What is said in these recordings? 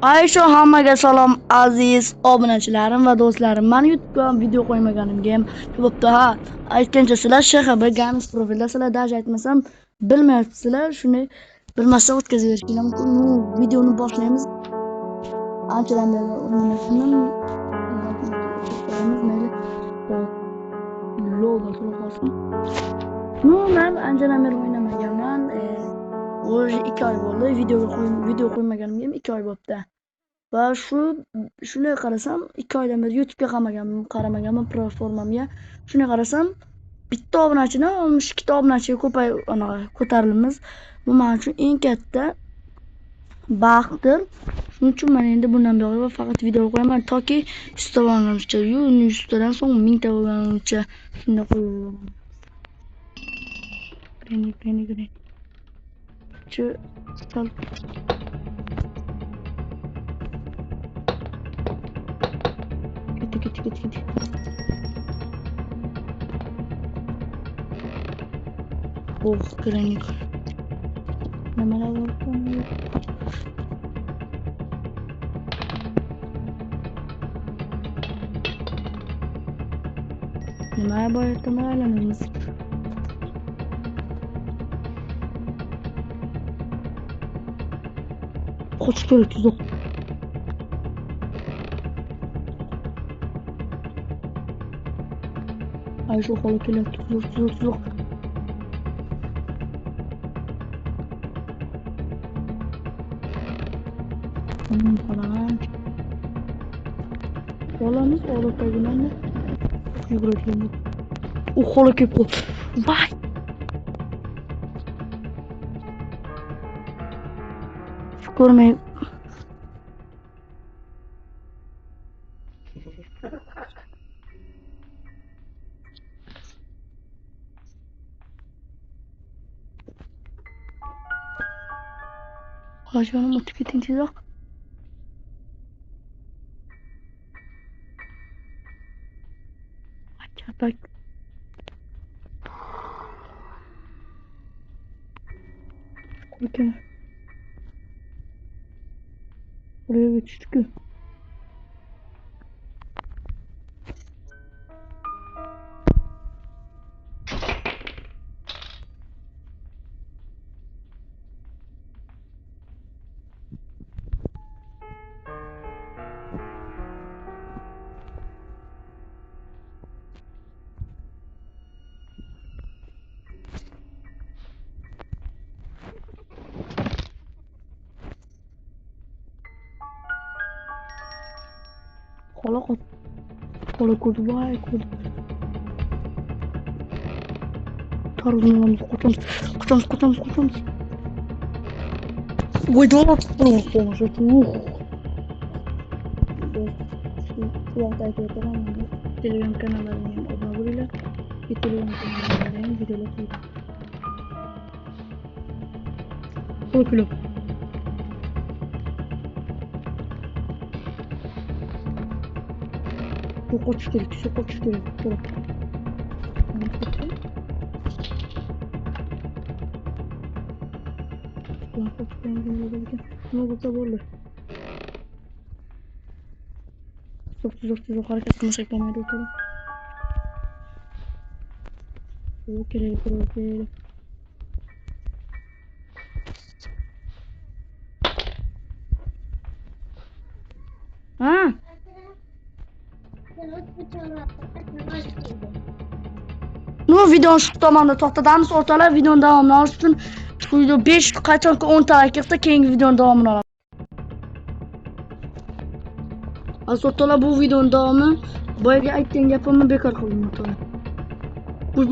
Ayşe hammaga salom aziz obunachilarim va do'stlarim. Men YouTube'ga video qo'ymaganimga ham bo'pti. Ha, aytgancha sizlar SHB Games profilda sizlar даже aytmasam bilmayapsizlar. Shuni bilmasdan o'tkazaverishinglar mumkin. Videoni boshlaymiz. Anchadan beri o'ynamasam mayli. Logo qilib men anchadan beri o'ynamaganman. O'zi 2 oy bo'ldi. Video qo'ymaganimga ham 2 oy bo'libdi. Va shunday qarasam 2 oydan beri YouTube'ga qaramaganman platformamga. Shunday qarasam bitta obunachidan 62 ta obunachiga ko'tarilamiz. Bu men uchun eng katta baxtdir. Shuning uchun men endi bundan beri faqat video qo'yaman toki 100 ta bo'lguncha, 100 tadan so'ng 1000 ta bo'lguncha shunday qo'yaman. Gren. Git. Oh, Granik. Nimalar bo'ldi? Nima bo'layotganimiz? Qoch kerak uzoq. Ay şu kola kelepti uzoq. Falan. Olamız olatayım ne? Yugurayım. O kola kepo. Vay. Görmeyin. Hacı'nın motivetin çizak. Bak. Bakın. Buraya geçtik. Kola kurdu vay kurdu. Tarlanımızı koçamız. Vay doğru olmuş. Telegram kanallarına abone olabilirler. Telegram kanallarına videolar koyuyorum. Kola. Koç gerek. Ne olursa olur. Çok hareket etmesek ben de oturayım. Okey. Ha? Bu videonun şu tomonda to'xtatamiz. O'rtalar videonun davomini olish uchun shu video 5 qachonki 10 ta like qilsa keyingi videonun davomini olamiz. O'rtalar bu videonun davomi boyaga aytgan gapimni bekor qildim o'rtalar. Bur.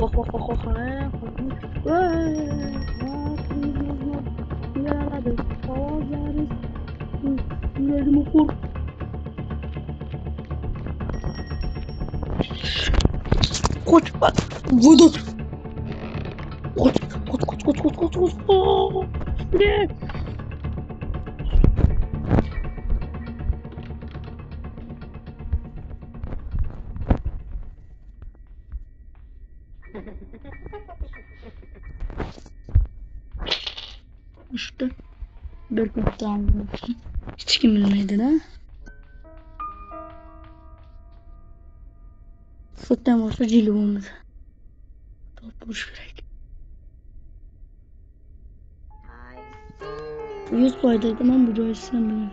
Bak bak bak bak. Yaradı. Avazları. Yüreğimi kur. Koç bak. Vurdum. Koç koç koç koç koç koç koç. Ne? İşte bir kaptan. Hiç kim bilmeydi ne? Fıttan olsa cilvumuz. Topmuş direkt. 100 paydaydım ama bu da istemem.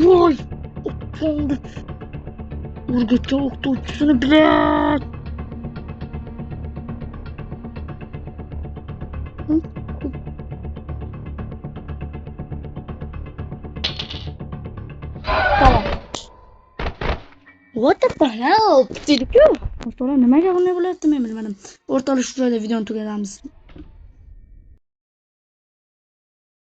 Vay! Oldu. Urgutça oktu uçsunu bile. Tamam. What the hell? Dedik yok. Sonra nima gapini bo'layapti men bilmadim. O'rtalik shurada videoni tugatamiz.